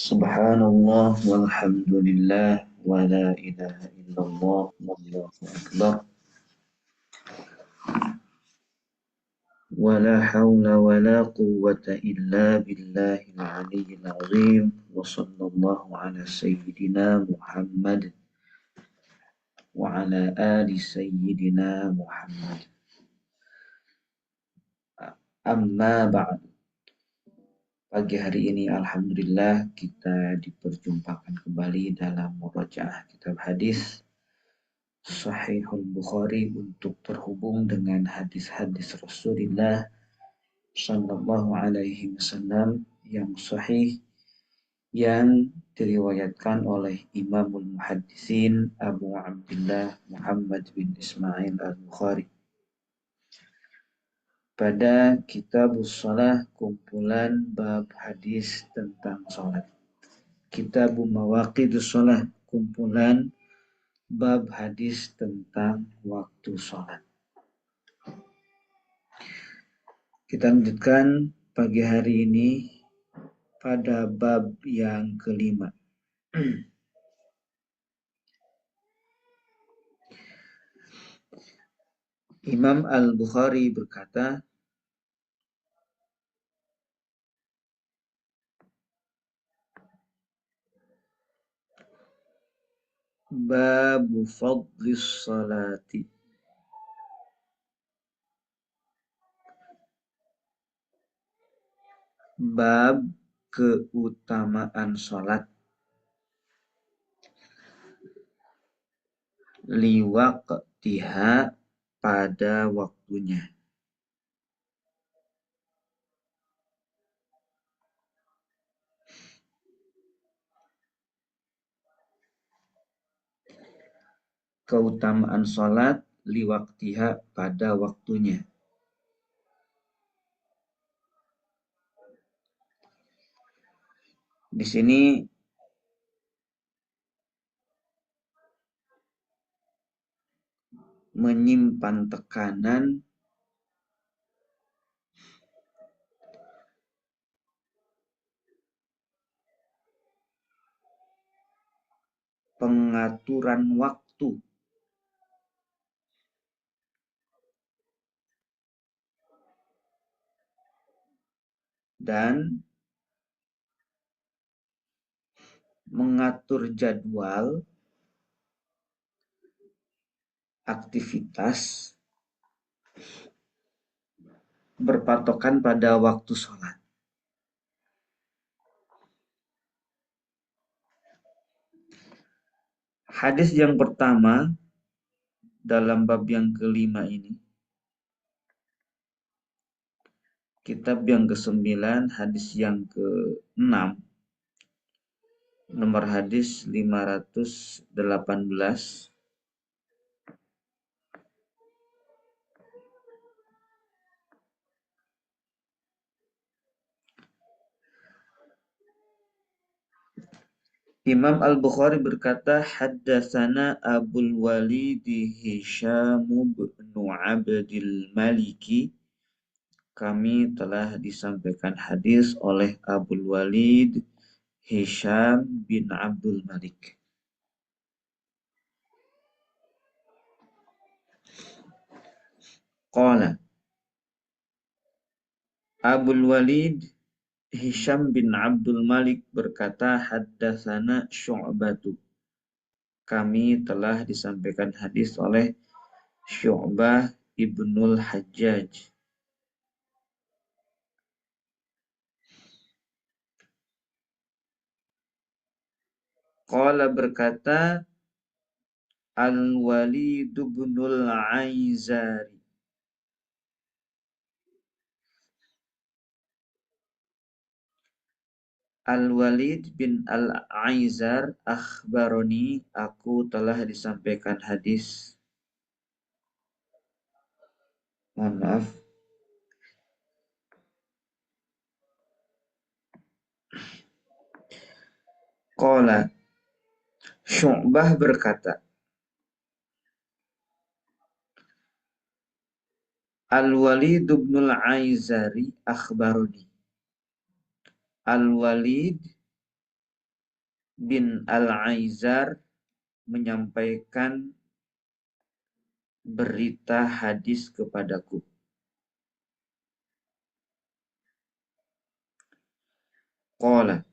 Subhanallah walhamdulillah wa la ilaha illallah wallahu akbar wa la hawla wa la quwwata illa billahil aliyyil azim wa sallallahu ala sayyidina Muhammad wa ala ali sayyidina Muhammad amma ba'd. Pagi hari ini alhamdulillah kita diperjumpakan kembali dalam murajaah kitab hadis Sahihul Bukhari untuk terhubung dengan hadis-hadis Rasulullah Sallallahu Alaihi Wasallam yang sahih yang diriwayatkan oleh Imamul Muhaddisin Abu Abdullah Muhammad bin Ismail Al-Bukhari. Pada Kitabus Shalah, kumpulan bab hadis tentang salat. Kitabu Mawaqidus Shalah, kumpulan bab hadis tentang waktu salat. Kita lanjutkan pagi hari ini pada bab yang kelima. Imam Al-Bukhari berkata, Babu fadlis salati. Bab keutamaan salat. Liwaqtiha, pada waktunya. Keutamaan salat liwaqtiha, pada waktunya. Di sini menyimpan tekanan pengaturan waktu dan mengatur jadwal aktivitas berpatokan pada waktu sholat. Hadis yang pertama dalam bab yang kelima ini, kitab yang ke-9, hadis yang ke-6, nomor hadis 518. Imam Al-Bukhari berkata, haddatsana Abul Walid Hisham bin Abdul Maliki. Kami telah disampaikan hadis oleh Abul Walid Hisham bin Abdul Malik. Qala, Abul Walid Hisham bin Abdul Malik berkata, haddatsana Syu'batu. Kami telah disampaikan hadis oleh Syu'bah ibnul Hajjaj. Qala berkata, Al-Walid ibnul Aizari. Al-Walid bin Al-Aizar akhbaroni, aku telah disampaikan hadis. Mohon maaf. Qala, Syu'bah berkata, Al-Walid ibnul Aizari akhbaroni. Al-Walid bin Al-Aizar menyampaikan berita hadis kepadaku. Qala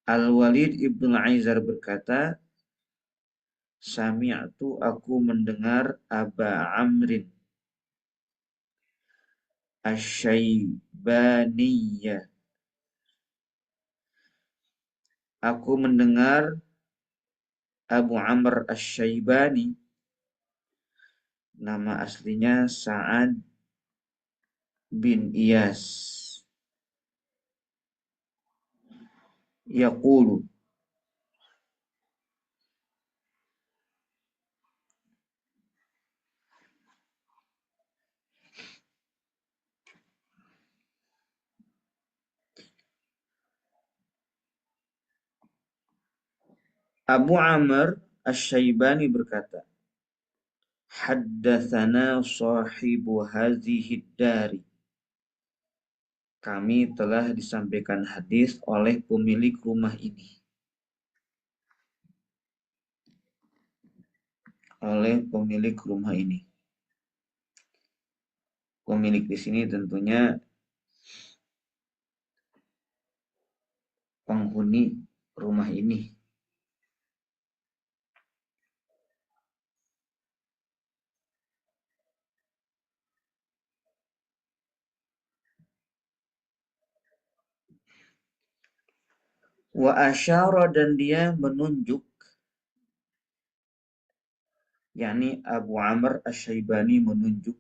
Al-Walid ibn Al-Aizar berkata, sami'tu aku mendengar Aba Amrin Asy-Syaibaniyya. Aku mendengar Abu Amr Asy-Syaibani, nama aslinya Sa'ad bin Iyas, yaqulu, Abu Amr Asy-Syaibani berkata, haddatsana sahibu hadhihi dari. Kami telah disampaikan hadis oleh pemilik rumah ini. Oleh pemilik rumah ini. Pemilik di sini tentunya penghuni rumah ini. Wa asyara dan dia menunjuk, yakni Abu Amr Asy-Syaibani menunjuk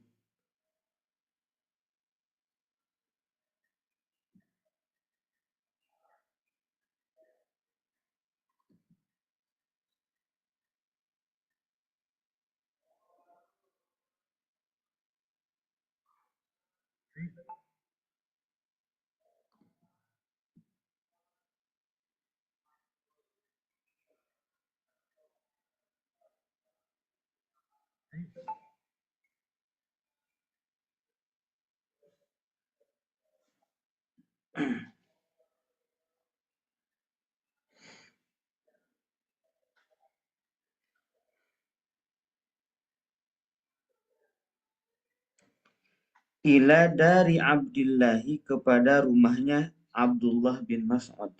ila dari Abdillahi kepada rumahnya Abdullah bin Mas'ud.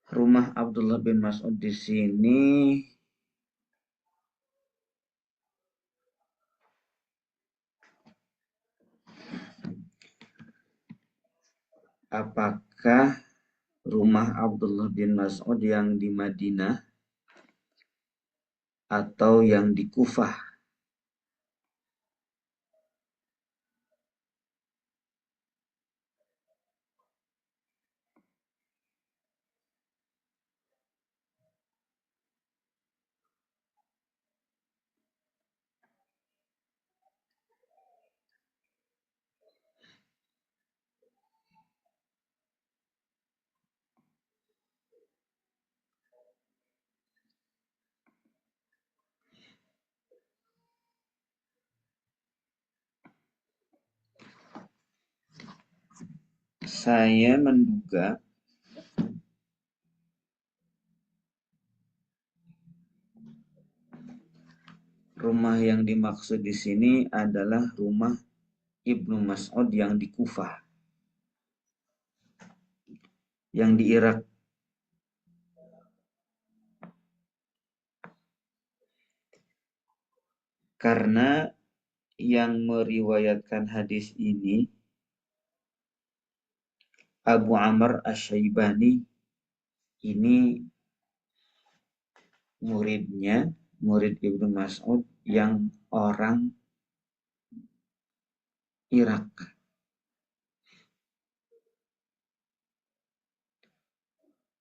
Rumah Abdullah bin Mas'ud di sini apakah rumah Abdullah bin Mas'ud yang di Madinah atau yang di Kufah? Saya menduga rumah yang dimaksud di sini adalah rumah Ibnu Mas'ud yang di Kufah, yang di Irak. Karena yang meriwayatkan hadis ini Abu Amr Asy-Syaibani ini muridnya, murid Ibnu Mas'ud yang orang Irak.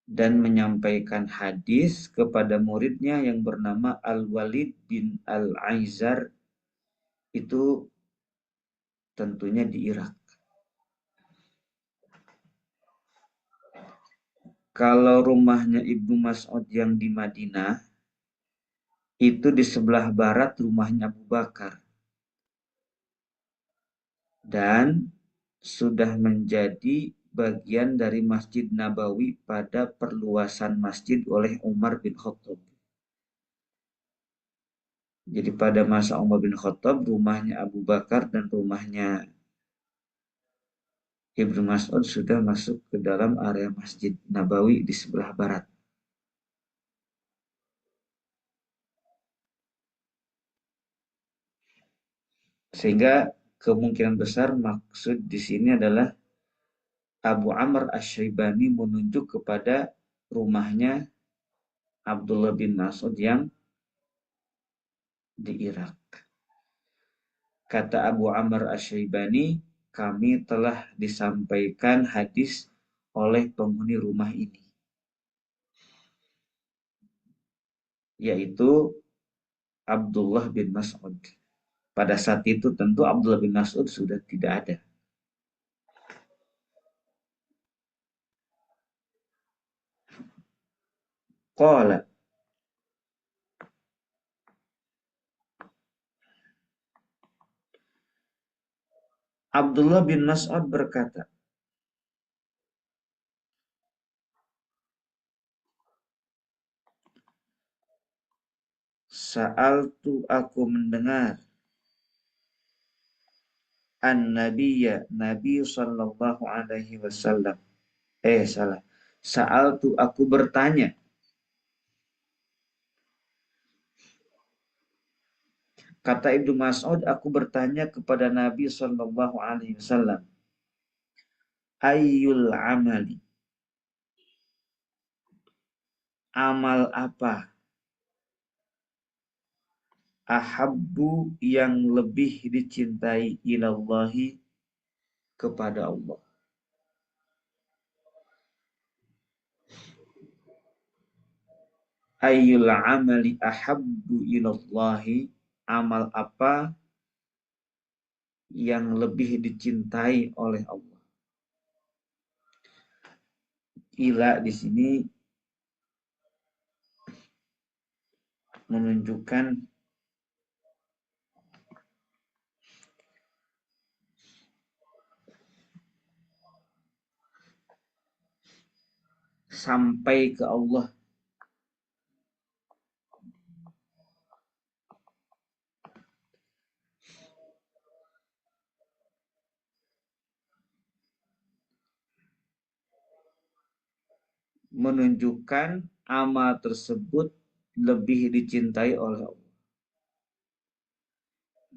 Dan menyampaikan hadis kepada muridnya yang bernama Al-Walid bin Al-Aizar, itu tentunya di Irak. Kalau rumahnya Ibnu Mas'ud yang di Madinah, itu di sebelah barat rumahnya Abu Bakar. dan sudah menjadi bagian dari Masjid Nabawi pada perluasan masjid oleh Umar bin Khattab. Jadi pada masa Umar bin Khattab, rumahnya Abu Bakar dan rumahnya Ibnu Mas'ud sudah masuk ke dalam area Masjid Nabawi di sebelah barat. Sehingga kemungkinan besar maksud di sini adalah Abu Amr Asy-Syaibani menunjuk kepada rumahnya Abdullah bin Mas'ud yang di Irak. Kata Abu Amr Asy-Syaibani, kami telah disampaikan hadis oleh penghuni rumah ini, yaitu Abdullah bin Mas'ud. Pada saat itu tentu Abdullah bin Mas'ud sudah tidak ada. Qala, Abdullah bin Mas'ud berkata, Sa'altu, aku mendengar an-nabiyya, Nabi sallallahu alaihi wasallam. Salah. Sa'altu, aku bertanya. Kata Ibnu Mas'ud, aku bertanya kepada Nabi sallallahu alaihi wasallam, ayyul amali, amal apa, ahabbu yang lebih dicintai ilallahi kepada Allah. Ayyul amali ahabbu ilallahi, amal apa yang lebih dicintai oleh Allah. Ila di sini menunjukkan sampai ke Allah. Menunjukkan amal tersebut lebih dicintai oleh Allah.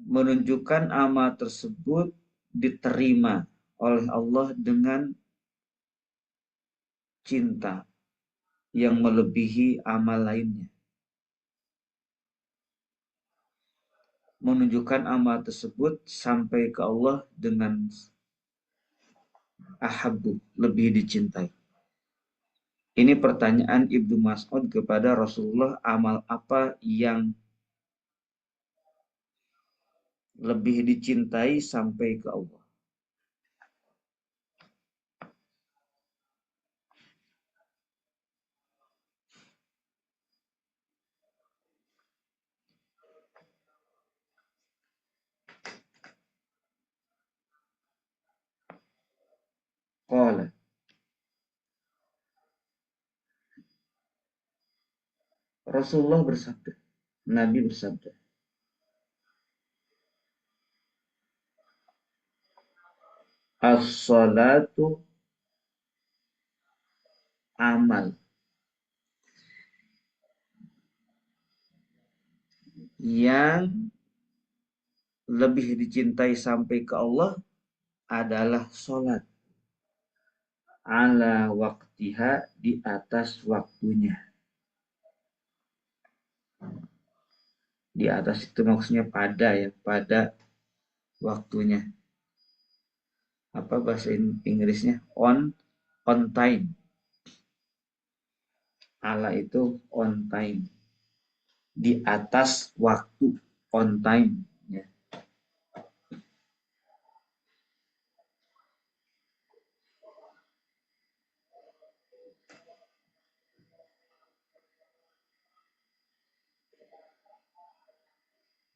Menunjukkan amal tersebut diterima oleh Allah dengan cinta yang melebihi amal lainnya. Menunjukkan amal tersebut sampai ke Allah dengan ahabbu, lebih dicintai. Ini pertanyaan Ibnu Mas'ud kepada Rasulullah, amal apa yang lebih dicintai sampai ke Allah. Qala, Rasulullah bersabda, Nabi bersabda, as-salatu amal yang lebih dicintai sampai ke Allah adalah sholat ala waktiha, di atas waktunya. Di atas itu maksudnya pada, ya, pada waktunya. Apa bahasa Inggrisnya? On time. Ala itu on time. Di atas waktu, on time, ya.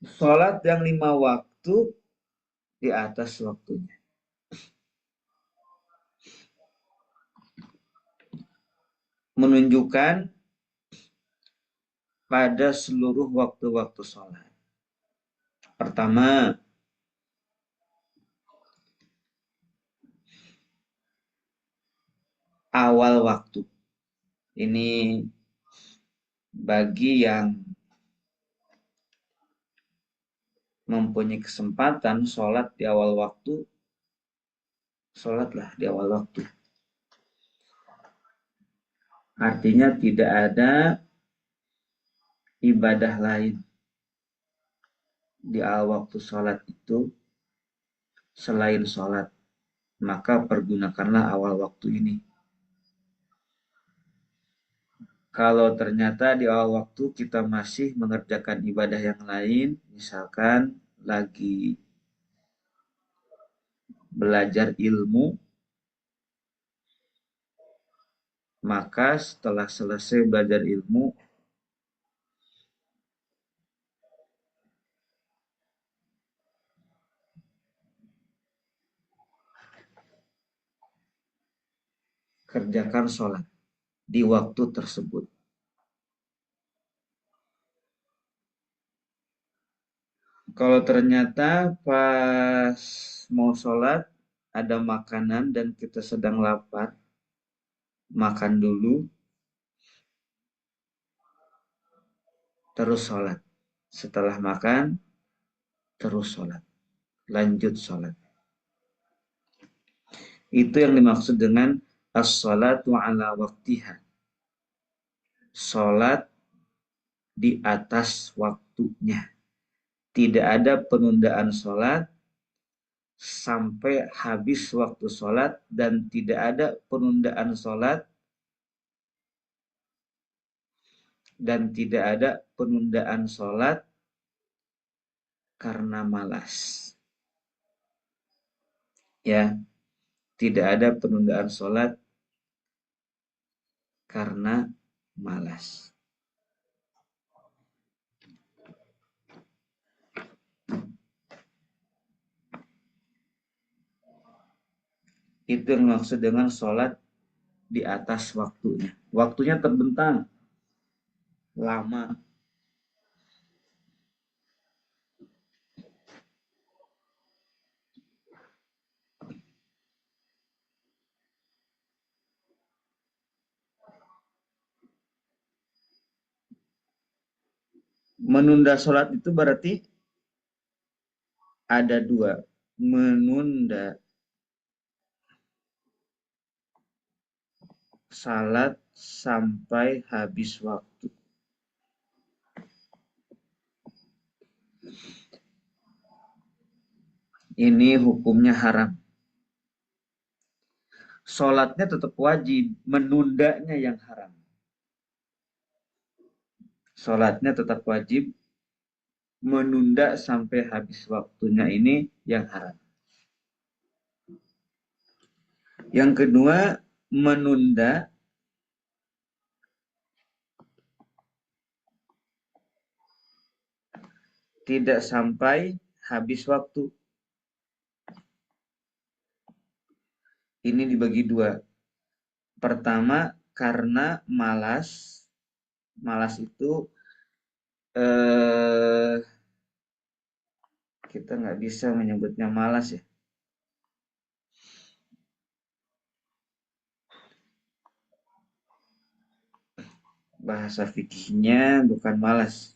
Sholat yang 5 waktu di atas waktunya. Menunjukkan pada seluruh waktu-waktu sholat. Pertama, awal waktu. Ini bagi yang mempunyai kesempatan sholat di awal waktu, sholatlah di awal waktu. Artinya tidak ada ibadah lain di awal waktu sholat itu selain sholat. Maka pergunakanlah awal waktu ini. Kalau ternyata di awal waktu kita masih mengerjakan ibadah yang lain, misalkan lagi belajar ilmu, maka setelah selesai belajar ilmu, kerjakan sholat di waktu tersebut. Kalau ternyata pas mau sholat ada makanan dan kita sedang lapar, makan dulu, terus sholat. Setelah makan, terus sholat. Lanjut sholat. Itu yang dimaksud dengan as-sholatu ala waktiha. Sholat di atas waktunya. Tidak ada penundaan sholat sampai habis waktu sholat dan tidak ada penundaan sholat dan tidak ada penundaan sholat karena malas. Ya, tidak ada penundaan sholat karena malas. Itu yang maksud dengan sholat di atas waktunya. Waktunya terbentang, lama. Menunda sholat itu berarti ada dua. Menunda salat sampai habis waktu. Ini hukumnya haram. Sholatnya tetap wajib, menundanya yang haram. Sholatnya tetap wajib, menunda sampai habis waktunya ini yang haram. Yang kedua, menunda tidak sampai habis waktu. Ini dibagi dua. Pertama, karena malas. Malas itu kita nggak bisa menyebutnya malas ya. Bahasa fikihnya bukan malas.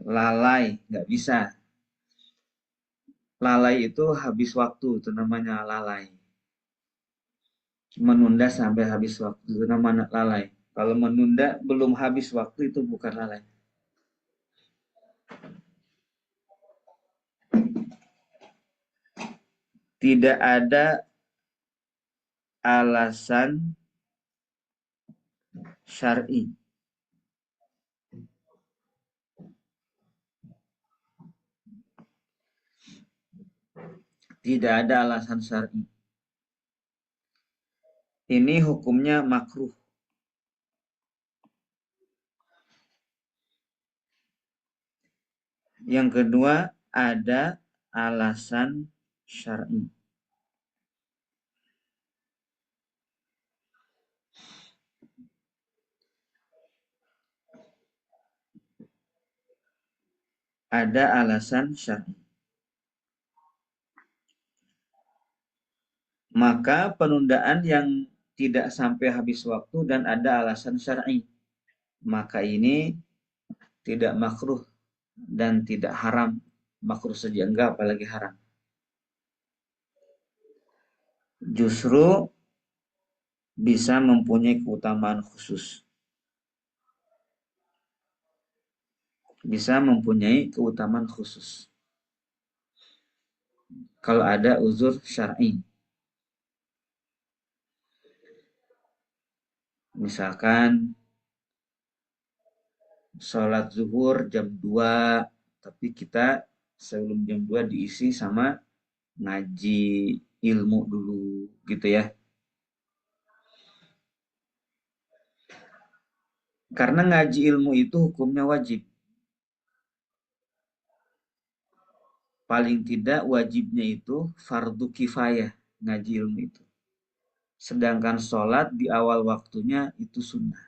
Lalai, nggak bisa. Lalai itu habis waktu, itu namanya lalai. Menunda sampai habis waktu, itu namanya lalai. Kalau menunda belum habis waktu, itu bukan lalai. Tidak ada alasan syar'i. Tidak ada alasan syar'i. Ini hukumnya makruh. Yang kedua, ada alasan syar'i. Ada alasan syar'i. Maka penundaan yang tidak sampai habis waktu dan ada alasan syar'i, maka ini tidak makruh dan tidak haram. Makruh saja enggak, apalagi haram. Justru bisa mempunyai keutamaan khusus. Bisa mempunyai keutamaan khusus. Kalau ada uzur syar'i. Misalkan sholat zuhur jam 2, tapi kita sebelum jam 2 diisi sama ngaji ilmu dulu gitu ya. Karena ngaji ilmu itu hukumnya wajib. Paling tidak wajibnya itu fardu kifayah ngaji ilmu itu. Sedangkan sholat di awal waktunya itu sunnah,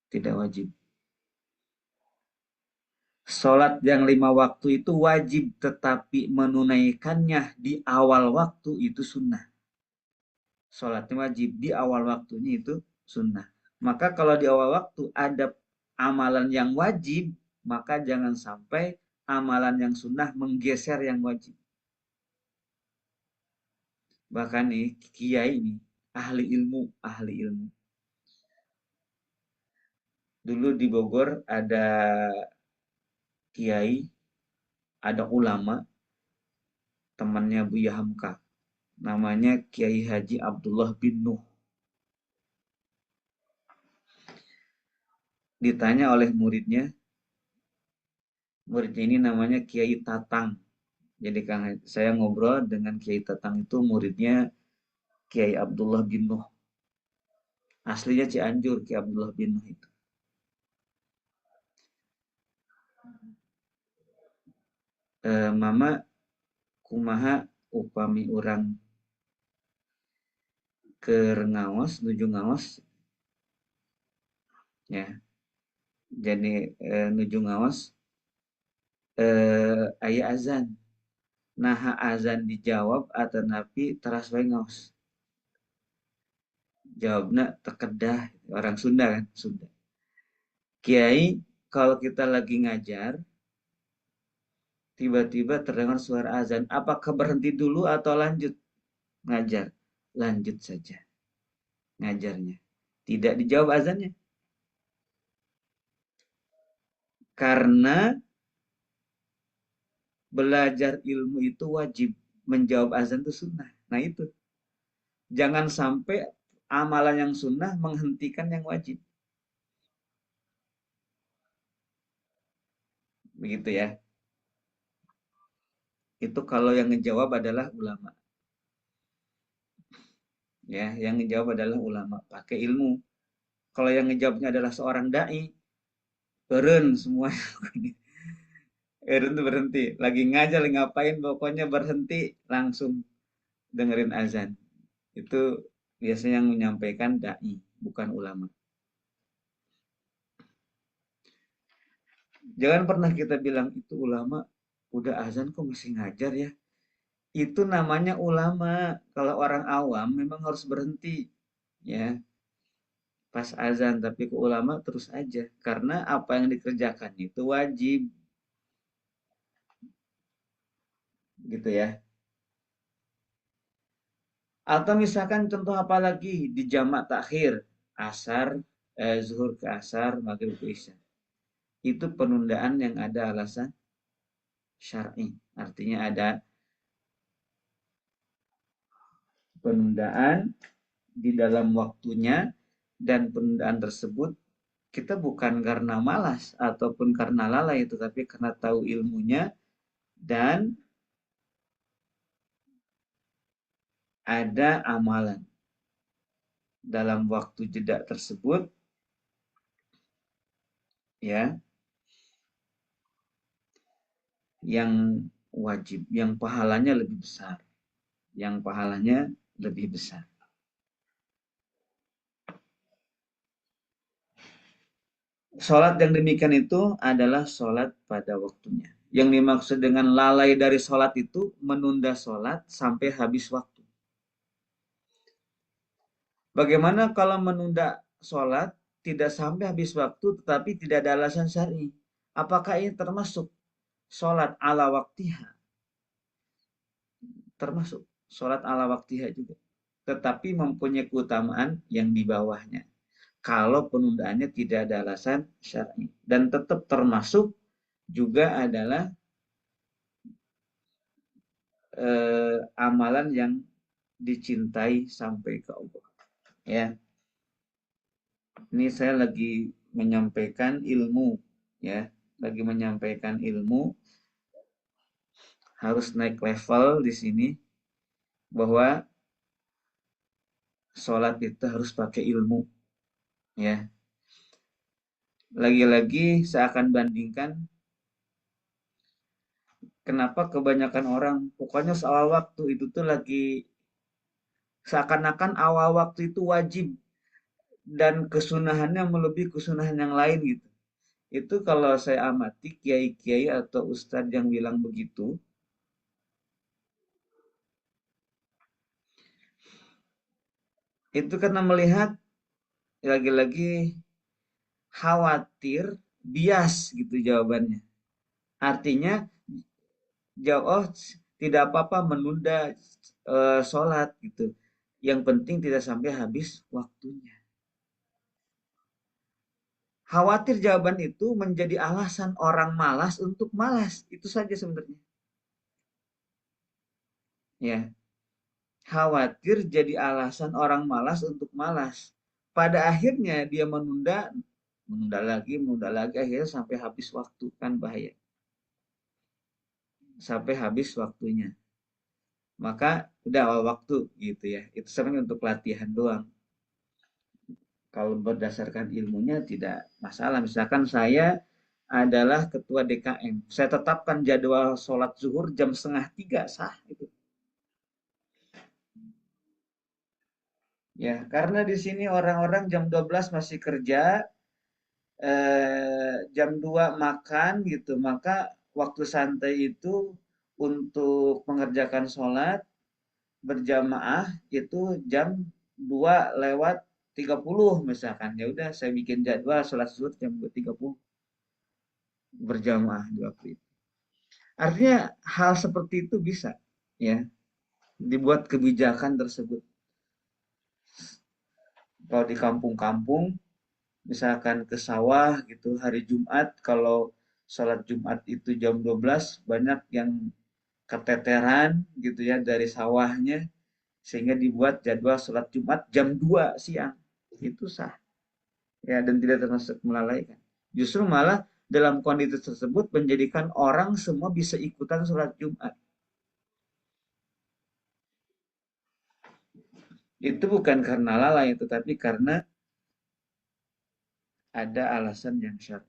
tidak wajib. Sholat yang 5 waktu itu wajib, tetapi menunaikannya di awal waktu itu sunnah. Sholatnya wajib, di awal waktunya itu sunnah. Maka kalau di awal waktu ada amalan yang wajib, maka jangan sampai amalan yang sunnah menggeser yang wajib. Bahkan nih, kiai ini, ahli ilmu. Dulu di Bogor ada kiai, ada ulama, temannya Buya Hamka. Namanya Kiai Haji Abdullah bin Nuh. Ditanya oleh muridnya ini namanya Kiai Tatang. Jadi kan saya ngobrol dengan Kiai Tatang itu muridnya Kiai Abdullah bin Nuh. Aslinya Cianjur, Kiai Abdullah bin Nuh itu. Mama kumaha upami orang ke ngaos, nuju ngaos ya. Jadi nuju ngaos aya azan. Nah azan dijawab atau napi teras wae ngaos. Jawabnya tekedah, orang Sunda kan, Sunda. Kiai, kalau kita lagi ngajar, tiba-tiba terdengar suara azan, apakah berhenti dulu atau lanjut ngajar? Lanjut saja ngajarnya. Tidak dijawab azannya. Karena belajar ilmu itu wajib, menjawab azan itu sunnah. Nah itu, jangan sampai amalan yang sunnah menghentikan yang wajib. Begitu ya. Itu kalau yang ngejawab adalah ulama. Ya, yang ngejawab adalah ulama, pakai ilmu. Kalau yang ngejawabnya adalah seorang dai, beren semua. Eren tuh berhenti. Lagi ngajar, lagi ngapain, pokoknya berhenti, langsung dengerin azan. Itu biasanya yang menyampaikan dai, bukan ulama. Jangan pernah kita bilang itu ulama, udah azan kok masih ngajar ya. Itu namanya ulama. Kalau orang awam memang harus berhenti ya pas azan, tapi ke ulama terus aja karena apa yang dikerjakan itu wajib gitu ya. Atau misalkan contoh apa lagi di jamak takhir, asar, zuhur ke asar, maghrib ke isya. Itu penundaan yang ada alasan syar'i. Artinya ada penundaan di dalam waktunya, dan penundaan tersebut kita bukan karena malas ataupun karena lalai, tetapi karena tahu ilmunya dan ada amalan dalam waktu jeda tersebut, ya, yang wajib, yang pahalanya lebih besar, yang pahalanya lebih besar. Sholat yang demikian itu adalah sholat pada waktunya. Yang dimaksud dengan lalai dari sholat itu menunda sholat sampai habis waktu. Bagaimana kalau menunda sholat tidak sampai habis waktu tetapi tidak ada alasan syar'i? Apakah ini termasuk sholat ala waktiha? Termasuk sholat ala waktiha juga. Tetapi mempunyai keutamaan yang di bawahnya. Kalau penundaannya tidak ada alasan syar'i. Dan tetap termasuk juga adalah amalan yang dicintai sampai ke Allah. Ya, ini saya lagi menyampaikan ilmu, ya, lagi menyampaikan ilmu, harus naik level di sini bahwa sholat itu harus pakai ilmu, ya. Lagi-lagi saya akan bandingkan kenapa kebanyakan orang pokoknya soal waktu itu tuh lagi seakan-akan awal waktu itu wajib dan kesunahannya melebihi kesunahan yang lain gitu. Itu kalau saya amati kiai-kiai atau ustadz yang bilang begitu, itu karena melihat lagi-lagi khawatir bias gitu jawabannya. Artinya jawab, oh tidak apa-apa menunda sholat gitu. Yang penting tidak sampai habis waktunya. Khawatir jawaban itu menjadi alasan orang malas untuk malas. Itu saja sebenarnya. Ya, khawatir jadi alasan orang malas untuk malas. Pada akhirnya dia menunda lagi, akhirnya sampai habis waktu, kan bahaya. Sampai habis waktunya. Maka udah awal waktu gitu ya. Itu sebenarnya untuk latihan doang. Kalau berdasarkan ilmunya tidak masalah. Misalkan saya adalah ketua DKM. Saya tetapkan jadwal sholat zuhur jam 2:30 sah itu. Ya, karena di sini orang-orang jam 12 masih kerja, jam 2 makan gitu, maka waktu santai itu untuk mengerjakan sholat berjamaah itu jam 2:30 misalkan. Ya udah saya bikin jadwal sholat zuhur jam 2:30 berjamaah di waktu itu. Artinya hal seperti itu bisa ya dibuat kebijakan tersebut. Kalau di kampung-kampung misalkan ke sawah gitu hari Jumat, kalau sholat Jumat itu jam 12 banyak yang keteteran gitu ya dari sawahnya sehingga dibuat jadwal sholat Jumat jam 2 siang. Itu sah ya dan tidak termasuk melalaikan. Justru malah dalam kondisi tersebut menjadikan orang semua bisa ikutan sholat Jumat. Itu bukan karena lalai, tetapi karena ada alasan yang syar'i.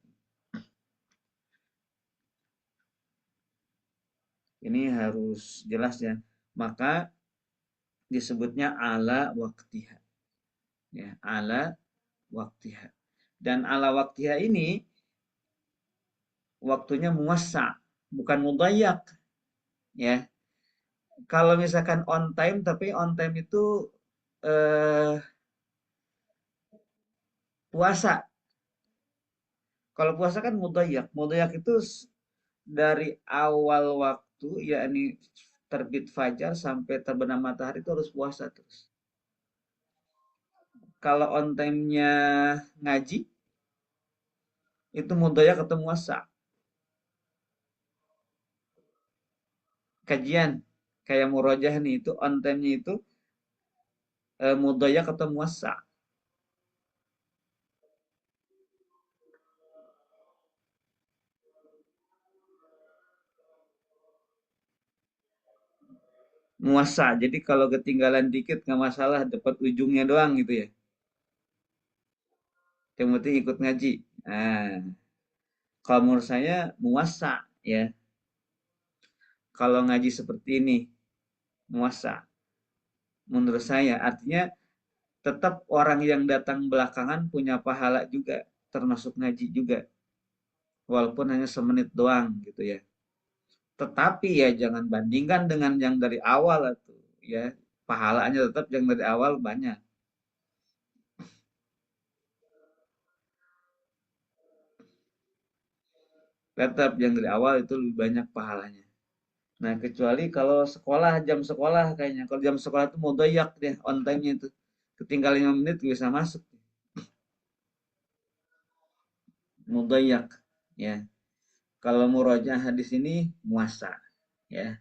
Ini harus jelas ya. Maka disebutnya ala waktiha. Ya, ala waktiha. Dan ala waktiha ini waktunya muwassa, bukan mudayak. Ya, kalau misalkan on time, tapi on time itu eh, puasa. Kalau puasa kan mudayak. Mudayak itu dari awal waktu, yakni terbit fajar sampai terbenam matahari itu harus puasa terus. Kalau on time-nya ngaji, itu mudayak atau muasa. Kajian, kayak murojah nih, itu on time-nya itu mudayak atau muasa. muasa. Jadi kalau ketinggalan dikit nggak masalah, dapat ujungnya doang gitu ya. Yang penting ikut ngaji. Nah, kalau menurut saya muasa ya. Kalau ngaji seperti ini, muasa. Menurut saya artinya tetap orang yang datang belakangan punya pahala juga, termasuk ngaji juga. Walaupun hanya semenit doang gitu ya. Tetapi ya jangan bandingkan dengan yang dari awal itu ya. Pahalanya tetap yang dari awal banyak. Tetap yang dari awal itu lebih banyak pahalanya. Nah, kecuali kalau sekolah, jam sekolah kayaknya. Kalau jam sekolah itu mau doyak deh on time-nya itu. Ketinggalan 5 menit bisa masuk. Mau doyak ya. Kalau murojaah hadis ini muasa ya.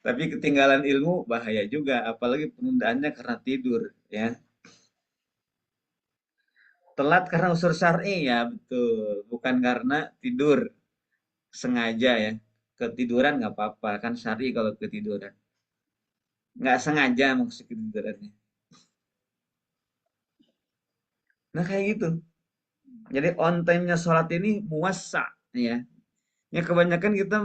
Tapi ketinggalan ilmu bahaya juga, apalagi penundaannya karena tidur ya. Telat karena unsur syar'i ya, betul. Bukan karena tidur sengaja ya. Ketiduran nggak apa-apa, kan syar'i kalau ketiduran. Nggak sengaja maksud ketidurannya. Nah kayak gitu. Jadi on time-nya sholat ini muasa ya. Ya kebanyakan kita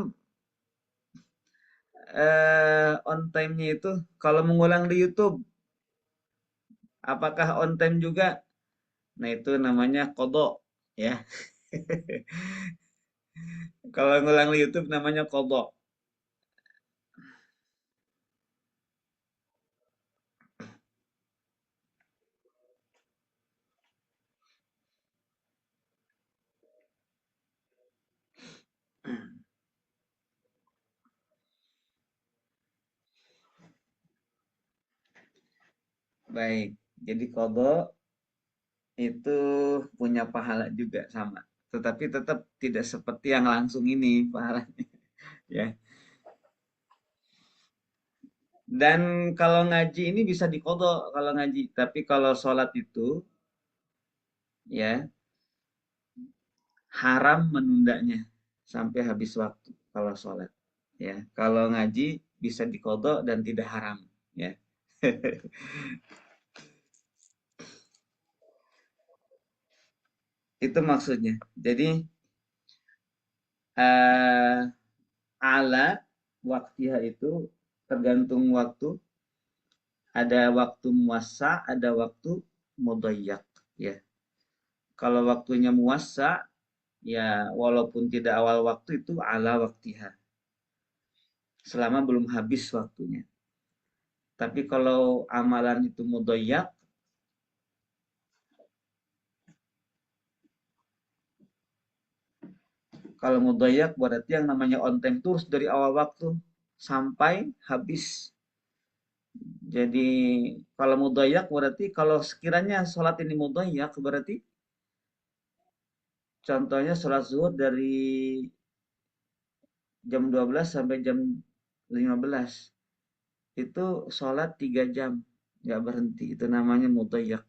on time-nya itu kalau mengulang di YouTube, apakah on time juga? Nah itu namanya kodok ya. Kalau ngulang di YouTube namanya kodok. Baik, jadi kodok itu punya pahala juga sama. Tetapi tetap tidak seperti yang langsung ini pahalanya ya. Dan kalau ngaji ini bisa dikodok kalau ngaji. Tapi kalau sholat itu ya haram menundanya sampai habis waktu kalau sholat. Ya, kalau ngaji bisa dikodok dan tidak haram. Ya, itu maksudnya. Jadi eh, ala waktiha itu tergantung waktu. Ada waktu muasa, ada waktu mudayyak. Ya, kalau waktunya muasa, ya walaupun tidak awal waktu itu ala waktiha. Selama belum habis waktunya. Tapi kalau amalan itu mudayyak, kalau mudayyak berarti yang namanya on time terus dari awal waktu sampai habis. Jadi kalau mudayyak berarti kalau sekiranya sholat ini mudayyak berarti contohnya sholat zuhur dari jam 12 sampai jam 15. Itu sholat 3 jam. Nggak berhenti. Itu namanya mudayyak.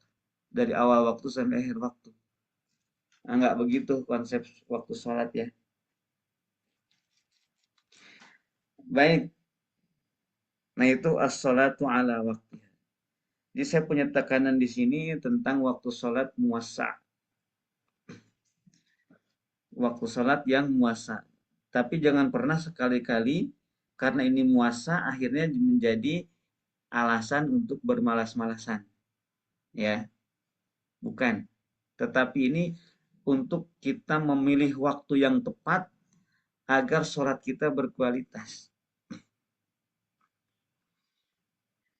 Dari awal waktu sampai akhir waktu. Nah, nggak begitu konsep waktu sholat ya. Baik. Nah itu as-sholatu ala waktu. Jadi saya punya tekanan di sini tentang waktu sholat muasa. Waktu sholat yang muasa. Tapi jangan pernah sekali-kali karena ini muasa akhirnya menjadi alasan untuk bermalas-malasan. Ya, bukan. Tetapi ini untuk kita memilih waktu yang tepat agar sholat kita berkualitas.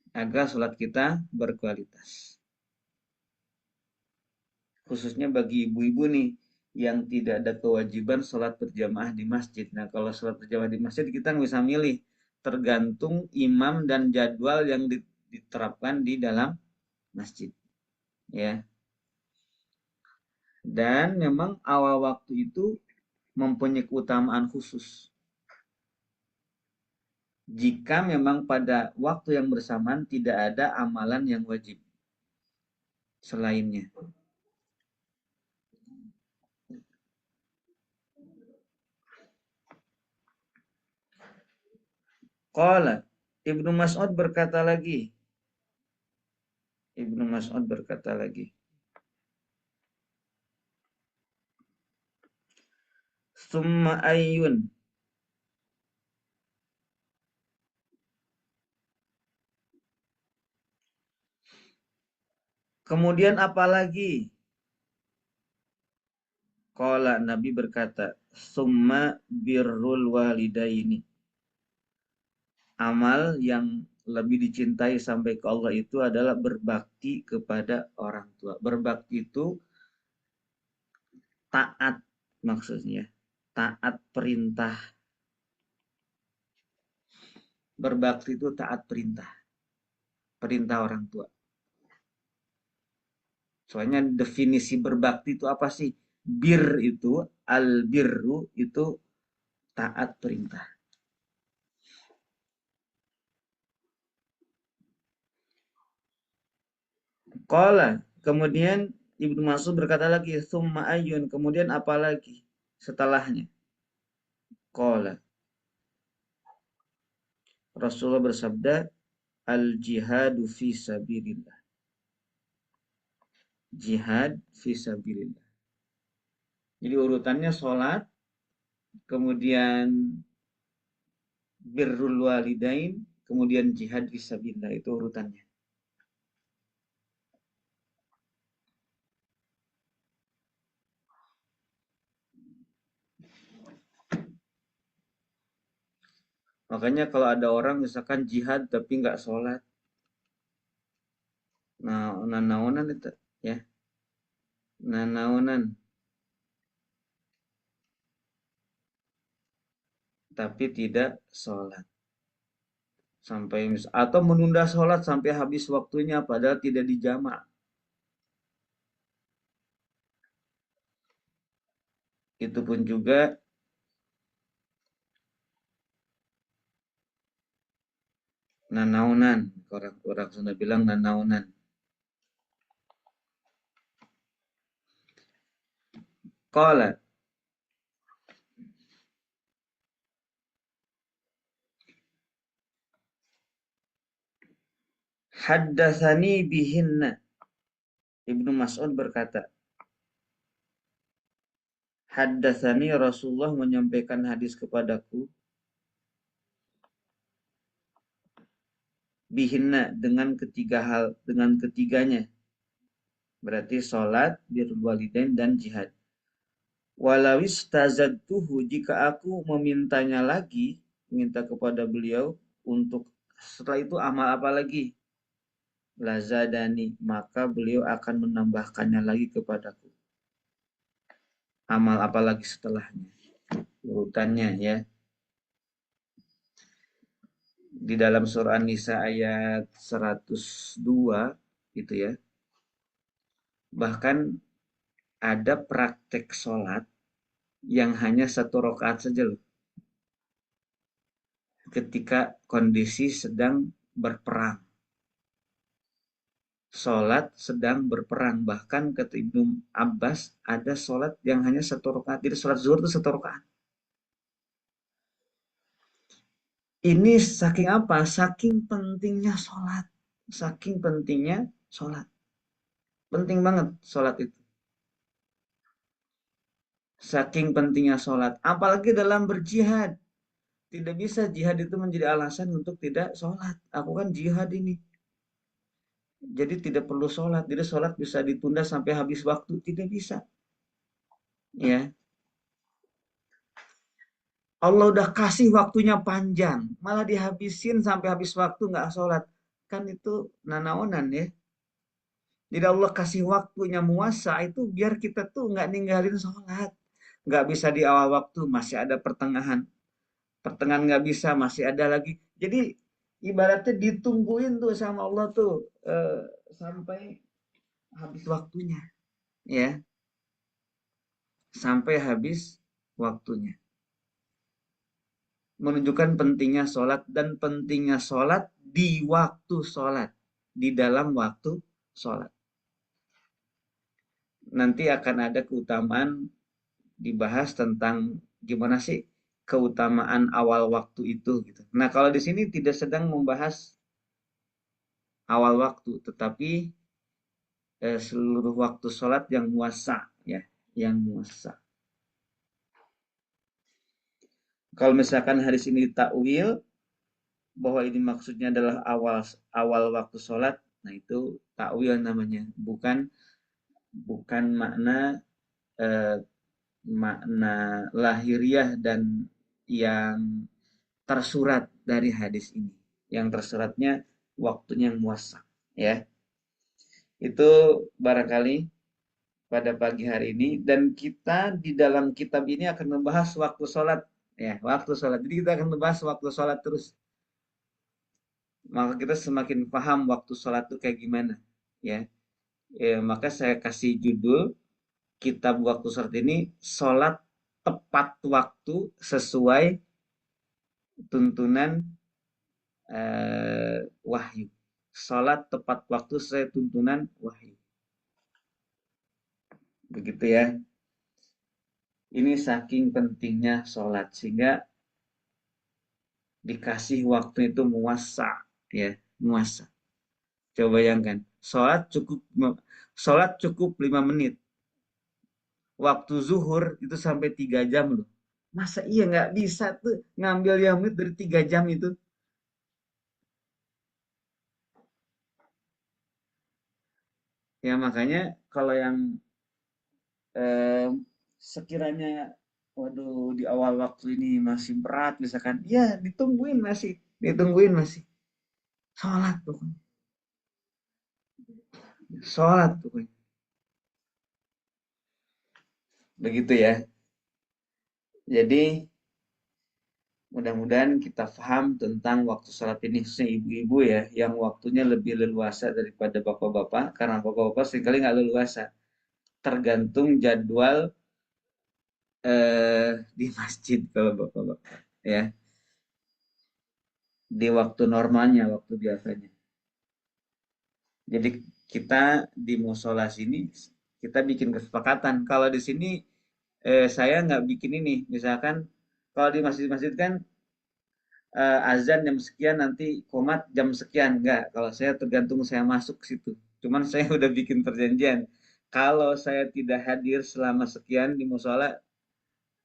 Agar sholat kita berkualitas. Khususnya bagi ibu-ibu nih yang tidak ada kewajiban sholat berjamaah di masjid. Nah, kalau sholat berjamaah di masjid kita nggak bisa milih, tergantung imam dan jadwal yang diterapkan di dalam masjid. Ya, dan memang awal waktu itu mempunyai keutamaan khusus. Jika memang pada waktu yang bersamaan tidak ada amalan yang wajib selainnya. Qala Ibnu Mas'ud berkata lagi. Ibnu Mas'ud berkata lagi. Summa ayyun. Kemudian apa lagi? Qala Nabi berkata, summa birrul walidaini. Amal yang lebih dicintai sampai ke Allah itu adalah berbakti kepada orang tua. Berbakti itu taat maksudnya. Taat perintah. Berbakti itu taat perintah. Perintah orang tua. Soalnya definisi berbakti itu apa sih? Bir itu, al-birru itu taat perintah. Qala, kemudian Ibnu Mas'ud berkata lagi, summa ayyun, kemudian apa lagi setelahnya? Qala, Rasulullah bersabda, al-jihadu fi sabilillah. Jihad fi sabilillah. Jadi urutannya sholat, kemudian birrul walidain, kemudian jihad fi sabilillah, itu urutannya. Makanya kalau ada orang misalkan jihad tapi nggak sholat, nah naonan itu ya, nah naonan tapi tidak sholat sampai atau menunda sholat sampai habis waktunya padahal tidak dijamak, itu pun juga nanaunan, orang Sunda bilang nanaunan. Qala haddatsani bihinna. Ibnu Mas'ud berkata, haddatsani Rasulullah menyampaikan hadis kepadaku bihinna dengan ketiga hal, dengan ketiganya. Berarti sholat, birrul walidain dan jihad. Walawis tazadtuhu, jika aku memintanya lagi, minta kepada beliau untuk setelah itu amal apa lagi? Lazadani, maka beliau akan menambahkannya lagi kepadaku. Amal apa lagi setelahnya? Urutannya ya. Di dalam surah An-Nisa ayat 102 gitu ya. Bahkan ada praktek sholat yang hanya satu rakaat saja loh. Ketika kondisi sedang berperang. Sholat sedang berperang. Bahkan kata Ibnu Abbas ada sholat yang hanya satu rakaat. Jadi sholat zuhur itu satu rakaat. Ini saking apa? Saking pentingnya sholat. Saking pentingnya sholat. Penting banget sholat itu. Saking pentingnya sholat. Apalagi dalam berjihad. Tidak bisa jihad itu menjadi alasan untuk tidak sholat. Aku kan jihad ini. Jadi tidak perlu sholat. Jadi sholat bisa ditunda sampai habis waktu. Tidak bisa. Ya. Allah udah kasih waktunya panjang. Malah dihabisin sampai habis waktu nggak sholat. Kan itu nanaonan ya. Jadi Allah kasih waktunya muasa itu biar kita tuh nggak ninggalin sholat. Nggak bisa di awal waktu, masih ada pertengahan. Pertengahan nggak bisa, masih ada lagi. Jadi ibaratnya ditungguin tuh sama Allah tuh sampai habis waktunya. Ya, sampai habis waktunya. Menunjukkan pentingnya sholat dan pentingnya sholat di waktu sholat. Di dalam waktu sholat. Nanti akan ada keutamaan dibahas tentang gimana sih keutamaan awal waktu itu gitu. Nah, kalau di sini tidak sedang membahas awal waktu, tetapi seluruh waktu sholat yang muasa ya, yang muasa. Kalau misalkan hadis ini takwil bahwa ini maksudnya adalah awal waktu sholat, nah itu takwil namanya, bukan makna eh, makna lahiriah dan yang tersurat dari hadis ini. Yang tersuratnya waktunya yang muasa, ya. Itu barangkali pada pagi hari ini, dan kita di dalam kitab ini akan membahas waktu sholat, ya, waktu sholat. Jadi kita akan membahas waktu sholat terus. Maka kita semakin paham waktu sholat itu kayak gimana, ya. Maka saya kasih judul kitab waktu sholat ini, sholat tepat waktu sesuai tuntunan wahyu. Sholat tepat waktu sesuai tuntunan wahyu. Begitu ya. Ini saking pentingnya sholat sehingga dikasih waktu itu muasa, ya, muasa. Coba bayangkan, sholat cukup 5 menit. Waktu zuhur itu sampai 3 jam loh. Masa iya nggak bisa tuh ngambil yang menit dari 3 jam itu? Ya makanya kalau yang eh, sekiranya waduh di awal waktu ini masih berat misalkan, ya ditungguin masih sholat pokoknya, sholat pokoknya, begitu ya. Jadi mudah-mudahan kita paham tentang waktu sholat ini, khususnya ibu-ibu ya, yang waktunya lebih leluasa daripada bapak-bapak, karena bapak-bapak seringkali nggak leluasa, tergantung jadwal di masjid kalau bapak-bapak ya, di waktu normalnya, waktu biasanya. Jadi kita di musola sini kita bikin kesepakatan. Kalau di sini saya nggak bikin ini. Misalkan kalau di masjid-masjid kan azan jam sekian nanti komat jam sekian, enggak. Kalau saya tergantung saya masuk ke situ. Cuman saya udah bikin perjanjian. Kalau saya tidak hadir selama sekian di musola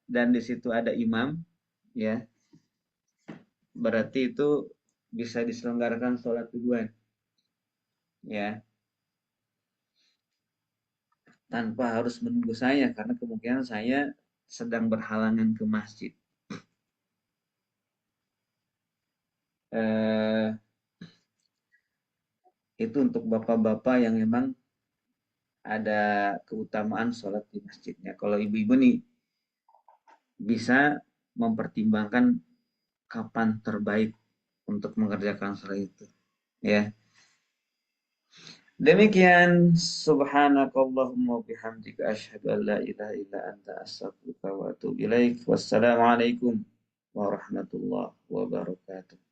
dan di situ ada imam, ya berarti itu bisa diselenggarakan sholat duluan, ya, tanpa harus menunggu saya karena kemungkinan saya sedang berhalangan ke masjid. Eh, itu untuk bapak-bapak yang memang ada keutamaan sholat di masjidnya. Kalau ibu-ibu nih bisa mempertimbangkan kapan terbaik untuk mengerjakan sholat itu. Ya, demikian. Subhanakallahumma bihamdika asyhadu an la ilaha illa anta astaghfiruka wa atubu ilaik. Wassalamualaikum warahmatullahi wabarakatuh.